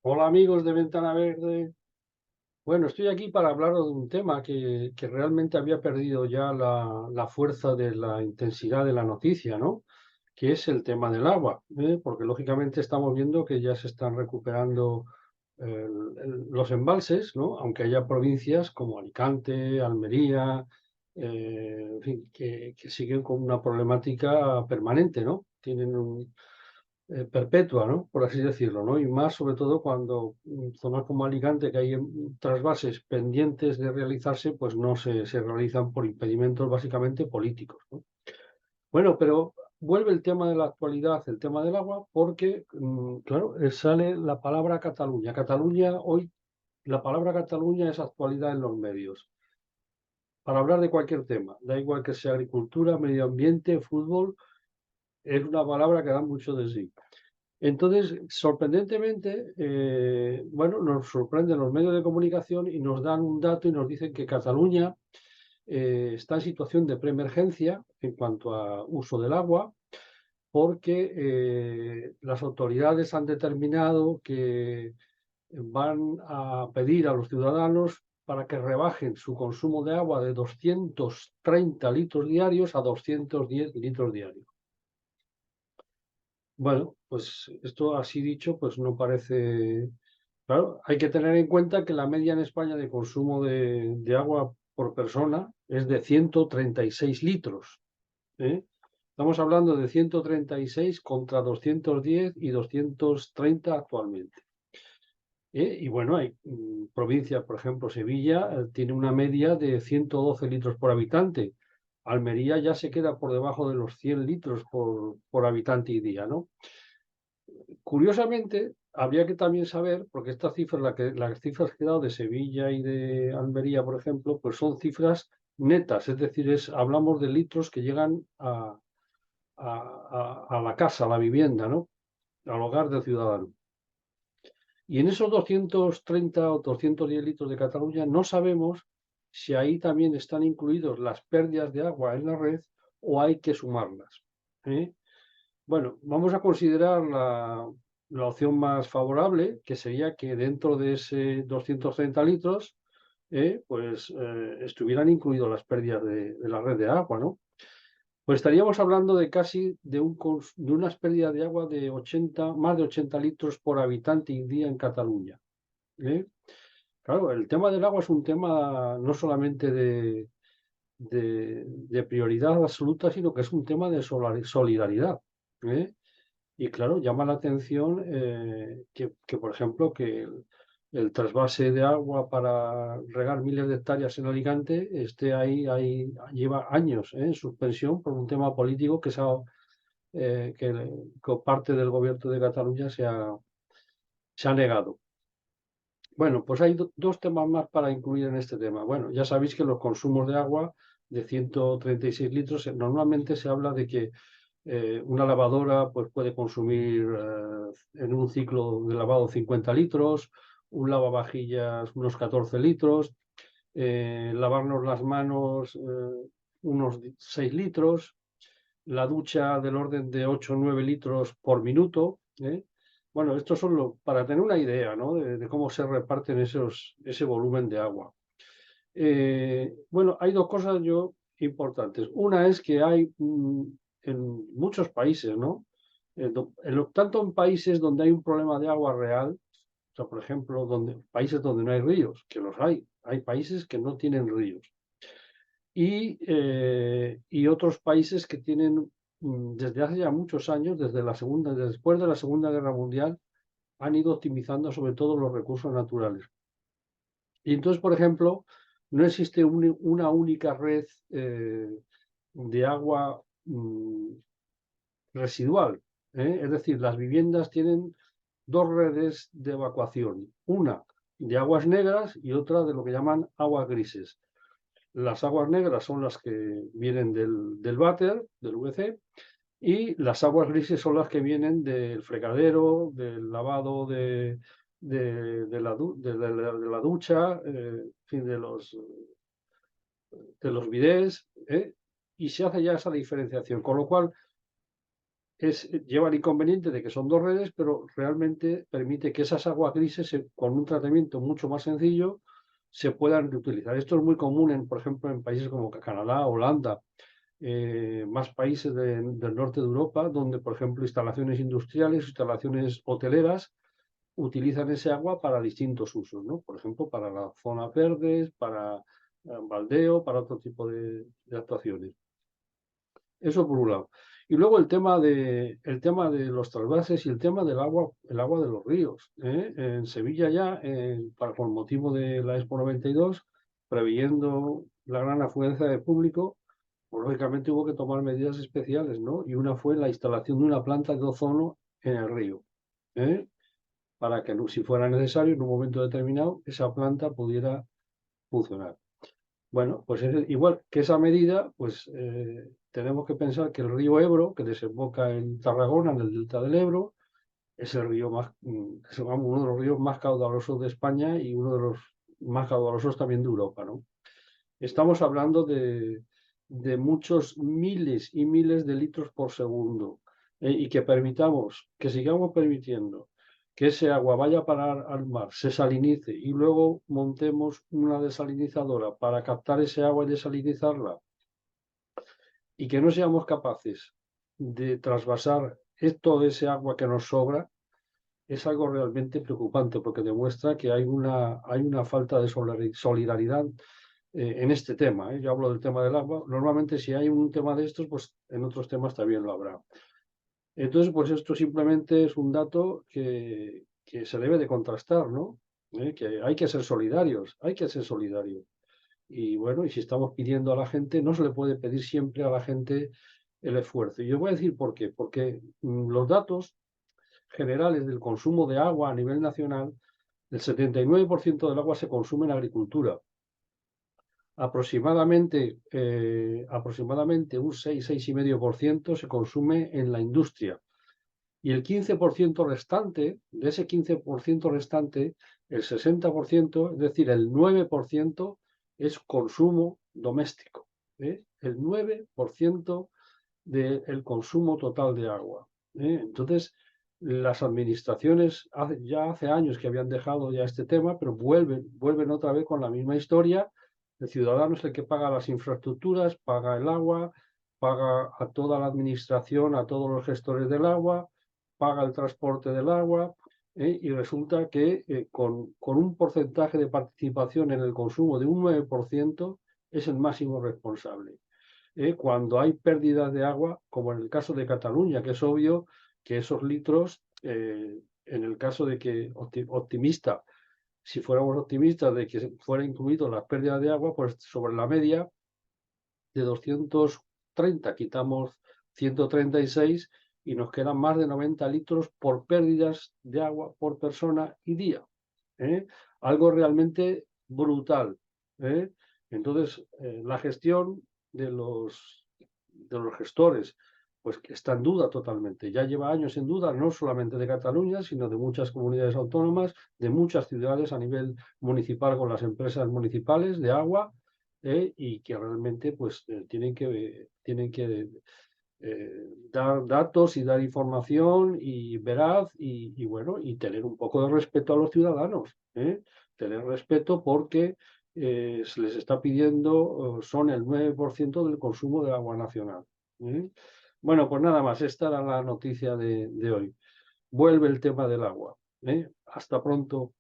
Hola amigos de Ventana Verde. Bueno, estoy aquí para hablaros de un tema que realmente había perdido ya la fuerza de la intensidad de la noticia, ¿no? Que es el tema del agua, ¿eh? Porque lógicamente estamos viendo que ya se están recuperando los embalses, ¿no? Aunque haya provincias como Alicante, Almería, en fin, que siguen con una problemática permanente, ¿no? Tienen perpetua, ¿no? Por así decirlo, ¿no? Y más sobre todo cuando zonas como Alicante, que hay trasvases pendientes de realizarse, pues no se realizan por impedimentos básicamente políticos, ¿no? Bueno, pero vuelve el tema de la actualidad, el tema del agua, porque, claro, sale la palabra Cataluña. Cataluña, hoy, la palabra Cataluña es actualidad en los medios, para hablar de cualquier tema. Da igual que sea agricultura, medio ambiente, fútbol, es una palabra que da mucho de sí. Entonces, sorprendentemente, bueno, nos sorprenden los medios de comunicación y nos dan un dato y nos dicen que Cataluña está en situación de preemergencia en cuanto a uso del agua, porque las autoridades han determinado que van a pedir a los ciudadanos para que rebajen su consumo de agua de 230 litros diarios a 210 litros diarios. Bueno, pues esto así dicho, pues no parece. Claro, hay que tener en cuenta que la media en España de consumo de agua por persona es de 136 litros, ¿eh? Estamos hablando de 136 contra 210 y 230 actualmente, ¿eh? Y bueno, hay provincias, por ejemplo, Sevilla tiene una media de 112 litros por habitante. Almería ya se queda por debajo de los 100 litros por habitante y día, ¿no? Curiosamente, habría que también saber, porque estas cifras, las cifras que he dado de Sevilla y de Almería, por ejemplo, pues son cifras netas, es decir, hablamos de litros que llegan a la casa, a la vivienda, ¿no? Al hogar del ciudadano. Y en esos 230 o 210 litros de Cataluña no sabemos si ahí también están incluidos las pérdidas de agua en la red o hay que sumarlas, ¿eh? Bueno, vamos a considerar la opción más favorable, que sería que dentro de ese 230 litros, pues estuvieran incluidas las pérdidas de la red de agua, ¿no? Pues estaríamos hablando de casi de unas pérdidas de agua de 80, más de 80 litros por habitante y día en Cataluña, ¿eh? Claro, el tema del agua es un tema no solamente de prioridad absoluta, sino que es un tema de solidaridad, ¿eh? Y claro, llama la atención que, por ejemplo, que el trasvase de agua para regar miles de hectáreas en Alicante esté lleva años en suspensión por un tema político que parte del gobierno de Cataluña se ha negado. Bueno, pues hay dos temas más para incluir en este tema. Bueno, ya sabéis que los consumos de agua de 136 litros, normalmente se habla de que una lavadora pues, puede consumir en un ciclo de lavado 50 litros, un lavavajillas unos 14 litros, lavarnos las manos unos 6 litros, la ducha del orden de 8 o 9 litros por minuto, ¿eh? Bueno, estos son para tener una idea, ¿no? de cómo se reparten ese volumen de agua. Bueno, hay dos cosas importantes. Una es que hay en muchos países, ¿no? Tanto en países donde hay un problema de agua real, o sea, por ejemplo, países donde no hay ríos, que los hay países que no tienen ríos. Y otros países que tienen, desde hace ya muchos años, después de la Segunda Guerra Mundial, han ido optimizando sobre todo los recursos naturales. Y entonces, por ejemplo, no existe una única red de agua residual, ¿eh? Es decir, las viviendas tienen dos redes de evacuación, una de aguas negras y otra de lo que llaman aguas grises. Las aguas negras son las que vienen del váter, del VC, y las aguas grises son las que vienen del fregadero, del lavado de la ducha, en fin, de los bidés, ¿eh? Y se hace ya esa diferenciación. Con lo cual, lleva el inconveniente de que son dos redes, pero realmente permite que esas aguas grises, con un tratamiento mucho más sencillo, se puedan reutilizar. Esto es muy común, por ejemplo, en países como Canadá, Holanda, más países del norte de Europa, donde, por ejemplo, instalaciones industriales, instalaciones hoteleras, utilizan ese agua para distintos usos, ¿no? Por ejemplo, para las zonas verdes, para baldeo, para otro tipo de actuaciones. Eso por un lado. Y luego el tema de los trasvases y el agua de los ríos. En Sevilla ya, por motivo de la Expo 92, previendo la gran afluencia de público, pues lógicamente hubo que tomar medidas especiales, ¿no? Y una fue la instalación de una planta de ozono en el río, ¿eh? Para que, si fuera necesario, en un momento determinado, esa planta pudiera funcionar. Bueno, pues igual que esa medida, pues tenemos que pensar que el río Ebro, que desemboca en Tarragona, en el delta del Ebro, es el río uno de los ríos más caudalosos de España y uno de los más caudalosos también de Europa, ¿no? Estamos hablando de muchos miles y miles de litros por segundo, y que sigamos permitiendo que ese agua vaya a parar al mar, se salinice y luego montemos una desalinizadora para captar ese agua y desalinizarla, y que no seamos capaces de trasvasar todo ese agua que nos sobra, es algo realmente preocupante porque demuestra que hay una falta de solidaridad en este tema. Yo hablo del tema del agua. Normalmente, si hay un tema de estos, pues en otros temas también lo habrá. Entonces, pues esto simplemente es un dato que se debe de contrastar, ¿no? Que hay que ser solidarios, hay que ser solidarios. Y bueno, y si estamos pidiendo a la gente, no se le puede pedir siempre a la gente el esfuerzo. Y yo voy a decir por qué. Porque los datos generales del consumo de agua a nivel nacional, el 79% del agua se consume en agricultura. Aproximadamente un 6,5% se consume en la industria. Y el 15% restante, de ese 15% restante, el 60%, es decir, el 9%, es consumo doméstico. El 9% del consumo total de agua. Entonces, las administraciones ya hace años que habían dejado ya este tema, pero vuelven otra vez con la misma historia. El ciudadano es el que paga las infraestructuras, paga el agua, paga a toda la administración, a todos los gestores del agua, paga el transporte del agua, y resulta que con un porcentaje de participación en el consumo de un 9% es el máximo responsable. Cuando hay pérdidas de agua, como en el caso de Cataluña, que es obvio que esos litros, en el caso de que si fuéramos optimistas de que fuera incluido las pérdidas de agua, pues sobre la media de 230 quitamos 136 y nos quedan más de 90 litros por pérdidas de agua por persona y día. Algo realmente brutal. Entonces, la gestión de los gestores, pues que está en duda totalmente. Ya lleva años en duda, no solamente de Cataluña, sino de muchas comunidades autónomas, de muchas ciudades a nivel municipal con las empresas municipales de agua, y que realmente pues tienen que dar datos y dar información y veraz y bueno, y tener un poco de respeto a los ciudadanos, tener respeto porque se les está pidiendo, son el 9% del consumo de agua nacional. Bueno, pues nada más, esta era la noticia de hoy. Vuelve el tema del agua. Hasta pronto.